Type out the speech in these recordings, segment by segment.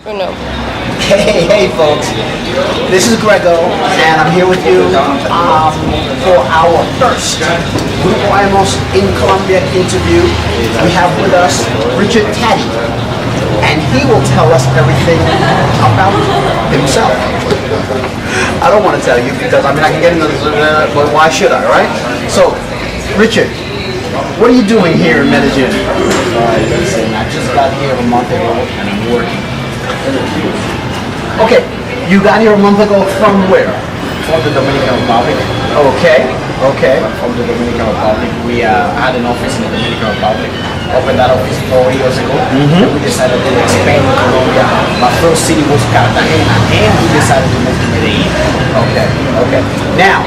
Uno. Hey folks, this is Greggo, and I'm here with you for our first GrupoAmos in Colombia interview. We have with us Richard Taty, and he will tell us everything about himself. I don't want to tell you because I can get into this, but why should I, right? So, Richard, what are you doing here in Medellin? Listen, I just got here a month ago and I'm working. Okay, you got here a month ago from where? From the Dominican Republic. Okay. From the Dominican Republic. We had an office in the Dominican Republic. Opened that office 4 years ago. We decided to expand in Colombia. My first city was Cartagena, and we decided to move to Medellin. Okay. Now,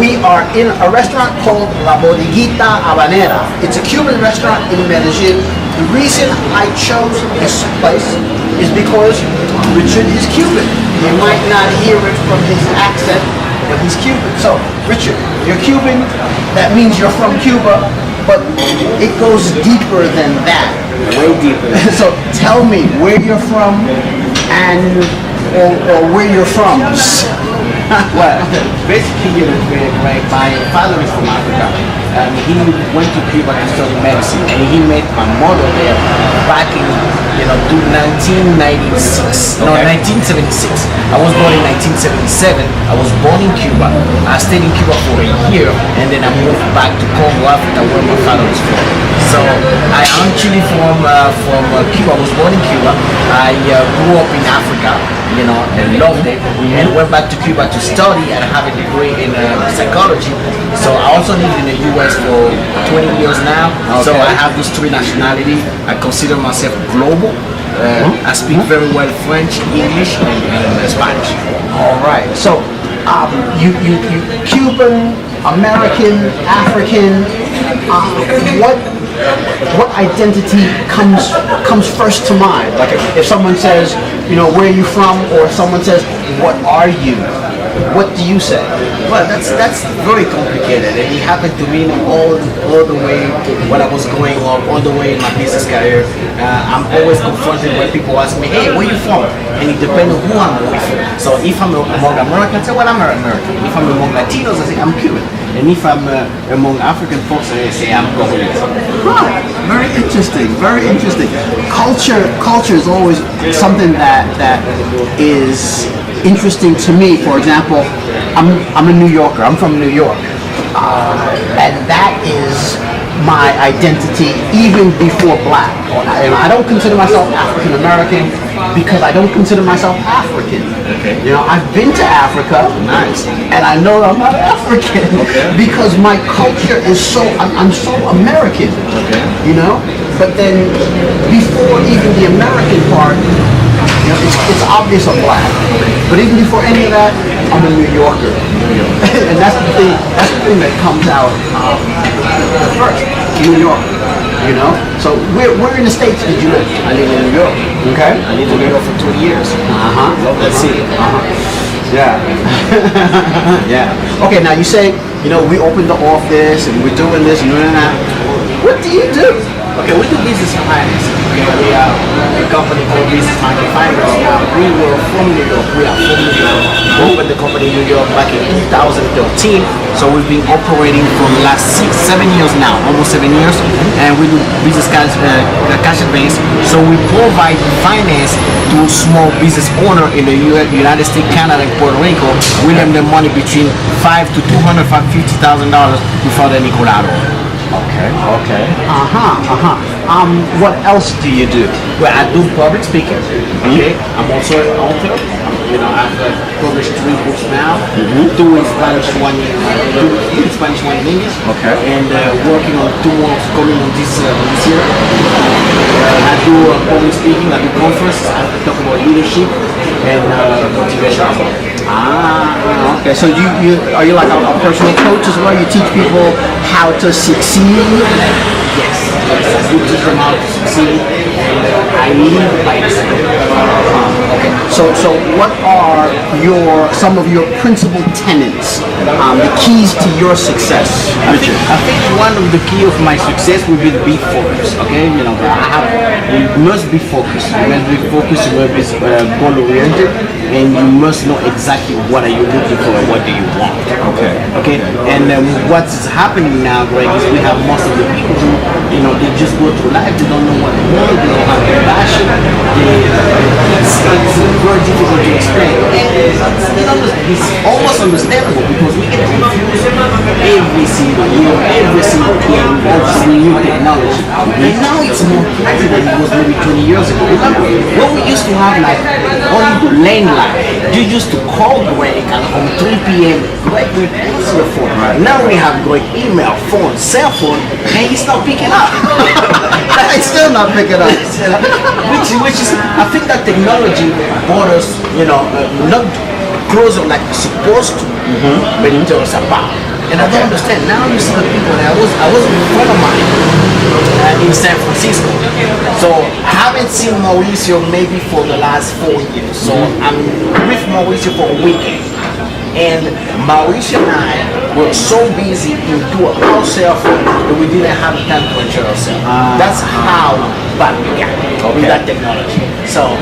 we are in a restaurant called La Bodeguita Habanera. It's a Cuban restaurant in Medellin. The reason I chose this place is because Richard is Cuban. You might not hear it from his accent, but he's Cuban. So, Richard, you're Cuban. That means you're from Cuba, but it goes deeper than that. Way deeper. So, tell me where you're from and or where you're from. Well, basically, my father is from Africa, and he went to Cuba to study medicine, and he met my mother there back in, 1996. No, 1976. I was born in 1977. I was born in Cuba. I stayed in Cuba for a year, and then I moved back to Congo, Africa, where my father was from. So I am actually from Cuba. I was born in Cuba. I grew up in Africa, and loved it, and went back to Cuba to study and have a degree in psychology. So I also lived in the US for 20 years now. So I have those three nationalities. I consider myself global. I speak very well French, English, and Spanish. All right. So, you Cuban, American, African. What identity comes first to mind? Like if someone says, where are you from, or if someone says, what are you? What do you say? Well, that's very complicated, and it happened to me all the way when I was growing up, all the way in my business career. I'm always confronted when people ask me, "Hey, where you from?" And it depends on who I'm with. So if I'm among Americans, I say, "Well, I'm American." If I'm among Latinos, I say, "I'm Cuban." And if I'm among African folks, I say, "I'm Congolese." Huh. Very interesting. Very interesting. Culture is always something that is interesting to me. For example, I'm a New Yorker. I'm from New York, and that is my identity even before black. And I don't consider myself African American because I don't consider myself African. Okay. I've been to Africa. Nice. And I know I'm not African because my culture is I'm so American. Okay. But then before even the American part, it's obvious I'm black. But even before any of that, I'm a New Yorker. And that's the thing that comes out first. New York. So where in the States did you live? I live in New York. Okay. I lived in New York for 20 years. Love that city. Yeah. Yeah. Okay, now you say, we opened the office and we're doing this and doing that. What do you do? Okay, we do business finance. Okay, we are a company called Business Market Finance. We were from New York. We are from New York. We opened the company in New York back in 2013. So we've been operating for the last 6-7 years now, almost 7 years. And we do business cash advance. So we provide finance to small business owner in the United States, Canada, and Puerto Rico. We lend them money between $5 to $250,000 without any collateral. Okay. What else do you do? Well, I do public speaking. Okay. I'm also an author. I've published 3 books now. 2 in Spanish, 1 in English. Okay. And working on 2 more coming on this year. I do public speaking. I do conferences. I talk about leadership and motivation. Okay. So you are you like a personal coach as well? You teach people how to succeed? Yes. You teach them how to succeed, and I live by this. Okay. So what are some of your principal tenets, the keys to your success? I think one of the key of my success will be focus. Okay, you must be focused. You must be focused. You must be goal oriented, and you must know exactly what are you looking for and what do you want. Okay. And what is happening now, Greg, is we have most of the people who, they just go through life. They don't know what they want. They don't have the passion. It's very difficult to explain. And it's almost understandable because we get confused every single year, every single year with all this new technology. And now it's more crazy than it was maybe 20 years ago. Remember, when we used to have like only the landline, you used to call Greg at 3 p.m. Greg would answer your phone. Now we have Greg email, phone, cell phone, and he's not picking up. It's still not picking up. which is, I think that technology brought us, not closer like we're supposed to, but it tore us apart. And I don't understand. Now you see the people. I was with a friend of mine in San Francisco. So I haven't seen Mauricio maybe for the last 4 years. So I'm with Mauricio for a weekend. And Mauricio and I were so busy into our cell phone that we didn't have time to enjoy ourselves. That's how bad we got with that technology. So,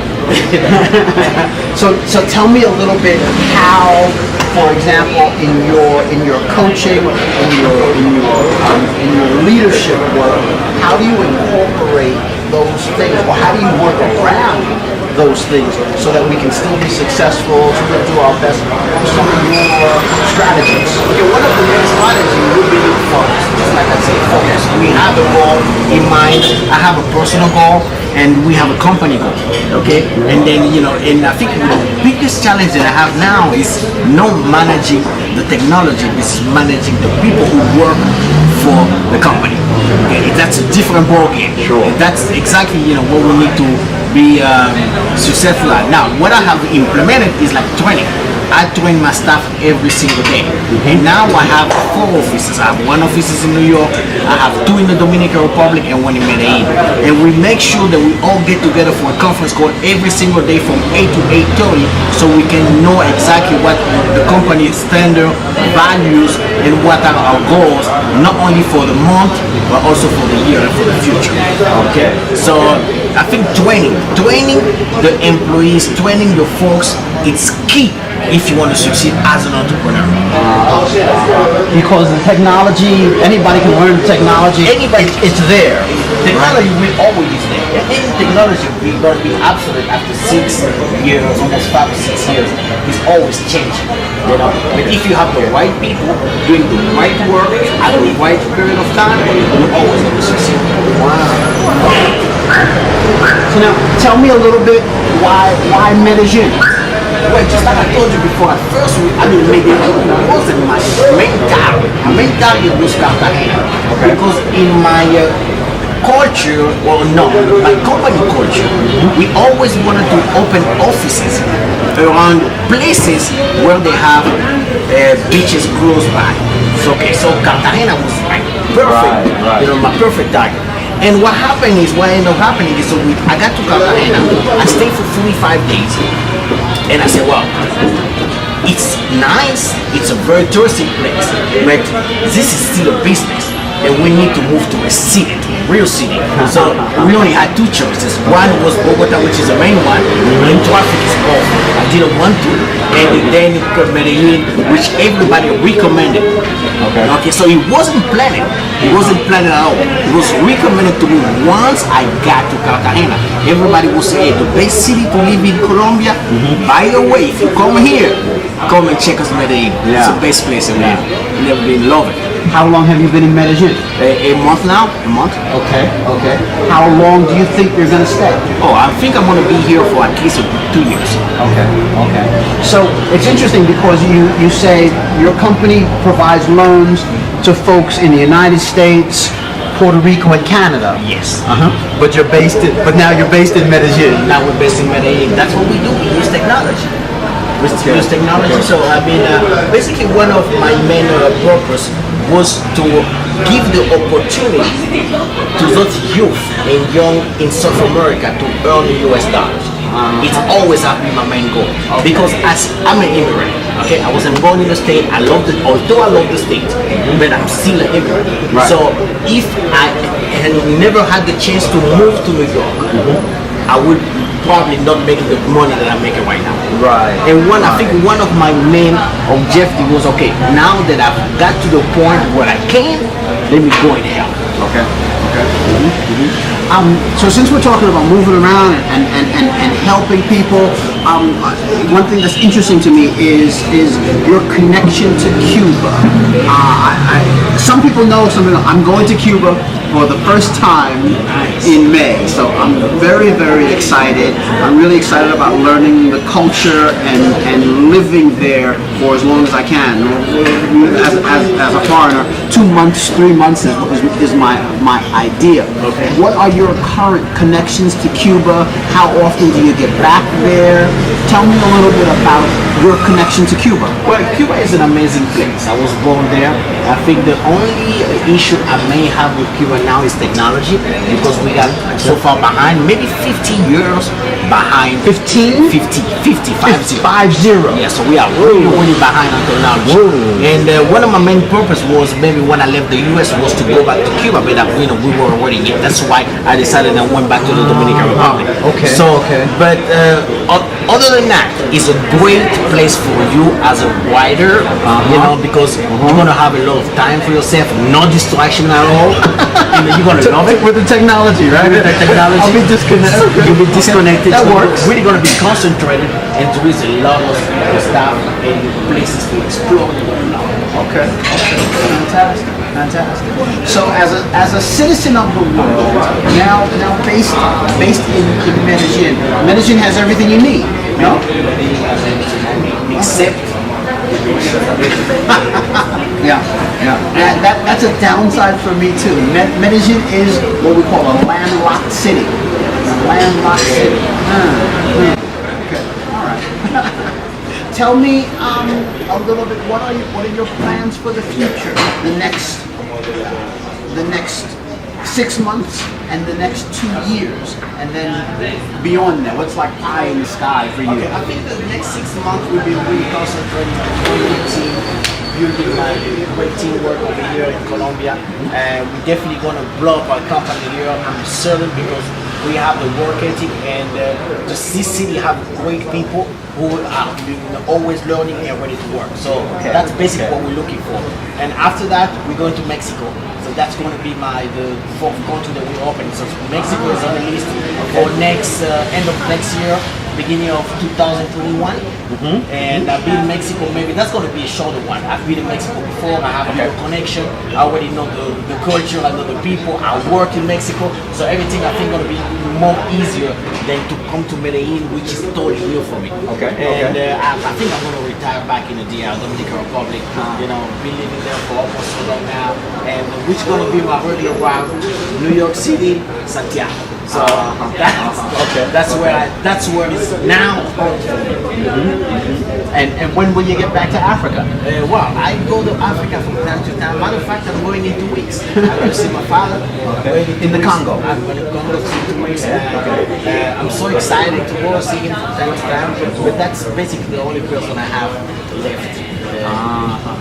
so tell me a little bit how, for example, in your coaching, in your leadership work, how do you incorporate those things, or how do you work around those things so that we can still be successful, so we can do our best? Some of your strategies. Okay, one of the main strategies will be focus. Just like I said, focus. We have a goal in mind. I have a personal goal, and we have a company goal. Okay, and then and I think the biggest challenge that I have now is not managing the technology. It's managing the people who work for the company. Okay, that's a different ball game. Sure. That's exactly what we need to be successful at. Now, what I have implemented is like training. I train my staff every single day. And now I have 4 offices. I have 1 office in New York, I have 2 in the Dominican Republic, and 1 in Medellin. And we make sure that we all get together for a conference call every single day from 8 to 8:30 so we can know exactly what the company's standard values and what are our goals, not only for the month, but also for the year and for the future. Okay? So I think training the employees, training your folks, it's key if you want to succeed as an entrepreneur. Because the technology, anybody can learn technology. It's there. Technology will always be there. And any technology will going to be obsolete after 6 years, almost 5 or 6 years. It's always changing. But if you have the right people doing the right work at the right period of time, you're always going to succeed. Wow. So now, tell me a little bit why Medellin? Well, just like I told you before, at first, Medellin wasn't my main target. My main target was Cartagena. Okay. Because in my culture, my company culture, we always wanted to open offices around places where they have beaches close by. So Cartagena was my perfect, my perfect target. And what ended up happening is, I got to Cartagena, I stayed for 45 days, and I said, well, it's nice, it's a very touristy place, but this is still a business, and we need to move to a city, real city. So we only had 2 choices. One was Bogota, which is the main one, and traffic is awful. I didn't want to. And then Medellin, which everybody recommended. Okay, so it wasn't planning. It wasn't planned at all. It was recommended to me once I got to Cartagena. Everybody would say, hey, the best city to live in Colombia. By the way, if you come here, come and check us Medellin. It's the best place in live. Never been love it. How long have you been in Medellin? A month now. A month. Okay. How long do you think you're going to stay? Oh, I think I'm going to be here for at least 2 years. Okay. So it's interesting because you say your company provides loans to folks in the United States, Puerto Rico, and Canada. Yes. But now you're based in Medellin. Now we're based in Medellin. That's what we do. We use technology. We still use technology. So I mean, basically one of my main purpose was to give the opportunity to those youth and young in South America to earn US dollars. It's always have been my main goal because as I'm an immigrant, okay, I wasn't born in the state. Although I love the state, but I'm still an immigrant. Right. So if I had never had the chance to move to New York, I would probably not making the money that I'm making right now. Right. And I think one of my main objectives was, okay, now that I've got to the point where I can, let me go and help. Okay. So since we're talking about moving around and helping people, one thing that's interesting to me is your connection to Cuba. Some people know, I'm going to Cuba for the first time in May, so I'm very, very excited. I'm really excited about learning the culture and living there for as long as I can. As a foreigner, 2 months, 3 months is my idea. Okay. What are your current connections to Cuba? How often do you get back there? Tell me a little bit about your connection to Cuba. Well, Cuba is an amazing place. I was born there. I think the only issue I may have with Cuba now is technology because we got so far behind, maybe 50 years behind. 15? 50. 50. Yeah, so we are really behind on technology. And one of my main purpose was maybe when I left the US was to go back to Cuba, but we were already here. That's why I decided I went back to the Dominican Republic. Okay. So, but other than that, it's a great place for you as a writer, because you're gonna have a lot of time for yourself, no distraction at all. You're gonna love it With the technology, right? with the technology. I'll be disconnected. You'll be disconnected. That so works. You're really gonna be concentrated, and there is a lot of stuff and places to explore. You're gonna love it. Okay. Fantastic. So as a citizen of the world, now based in Medellin. Medellin has everything you need, no? Except Yeah. That's a downside for me too. Medellin is what we call a landlocked city. Okay. All right. Tell me a little bit. What are your plans for the future? The next 6 months and the next 2 years, and then beyond that. What's like pie in the sky for you? Okay, I think the next 6 months we'll be really concentrating on building team, building my great teamwork over here in Colombia. We're definitely going to blow up our company here. I'm certain because we have the work ethic and this city have great people who are always learning and ready to work. So that's basically what we're looking for. And after that, we're going to Mexico. So that's going to be the fourth country that we're opening. So Mexico is on the list for next end of next year, beginning of 2021. And I've been in Mexico, maybe that's going to be a shorter one. I've been in Mexico before, I have a good connection, I already know the culture, I know the people, I work in Mexico, so everything I think going to be more easier than to come to Medellin, which is totally new for me. And I think I'm going to retire back in the Dominican Republic, been living there for almost so long now, and which is going to be my regular route, New York City, Santiago. So that's where it's now. And when will you get back to Africa? Well, I go to Africa from time to time. Matter of fact, I'm going in 2 weeks. I'm going to see my father. In the Congo? I'm going to Congo for 2 weeks. I'm so excited to go see him from time to time. But that's basically the only person I have left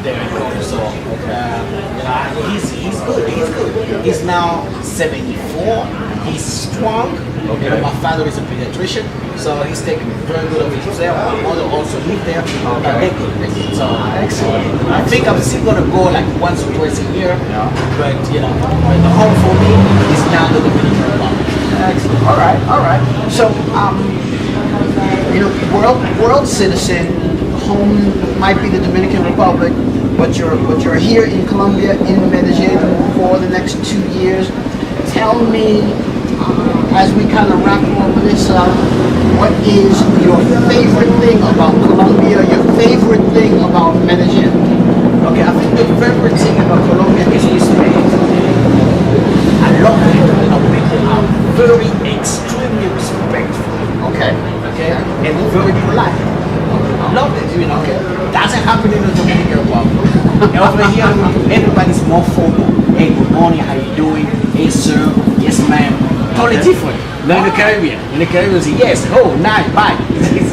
there in Congo. So he's good. He's now 74. He's strong. My father is a pediatrician, so he's taking very good of himself. My mother also lived there. They're good. So excellent. I think I'm still gonna go like once or twice a year, but but the home for me is now the Dominican Republic. Excellent. All right. So world citizen, home might be the Dominican Republic, but you're here in Colombia, in Medellin for the next 2 years. Tell me, as we kind of wrap all of this up, what is your favorite thing about Colombia, your favorite thing about Medellin? Okay, I think the favorite thing about Colombia is history. I love people. People are very extremely respectful. Okay. And very polite. I love you know, doesn't happen in the Dominican Republic. Over here, everybody's more formal. Hey, good morning, how you doing? Hey, sir, yes, ma'am. Totally different. Not in the Caribbean. In the Caribbean, say yes, oh, nice, bye.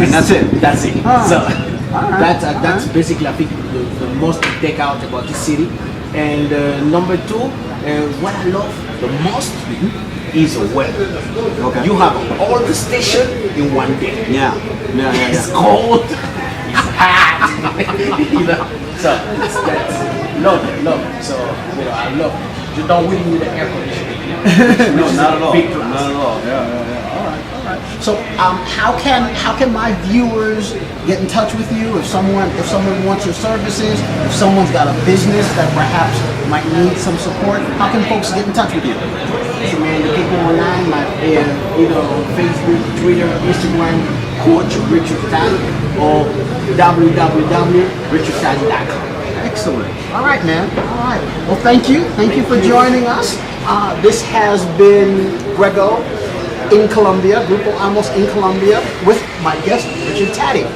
And that's it. That's it. Ah. So that's basically, I think, the most to take out about this city. And number two, what I love the most is the weather. Okay. You have all the station in one day. Yeah. It's cold. It's hot. You know. So that's love it. So you know, I love it. You don't win with the air conditioning. No, not at all. Big plus. Not at all. Yeah. All right. So How can my viewers get in touch with you if someone wants your services, if someone's got a business that perhaps might need some support? How can folks get in touch with you? So man, you can go online, you know, Facebook, Twitter, Instagram, Coach Richard Taty, or www.richardtaty.com. Excellent. All right, man. All right. Well, thank you. Thank you for joining us. This has been Greggo in Colombia, GrupoAmos in Colombia, with my guest, Richard Taty.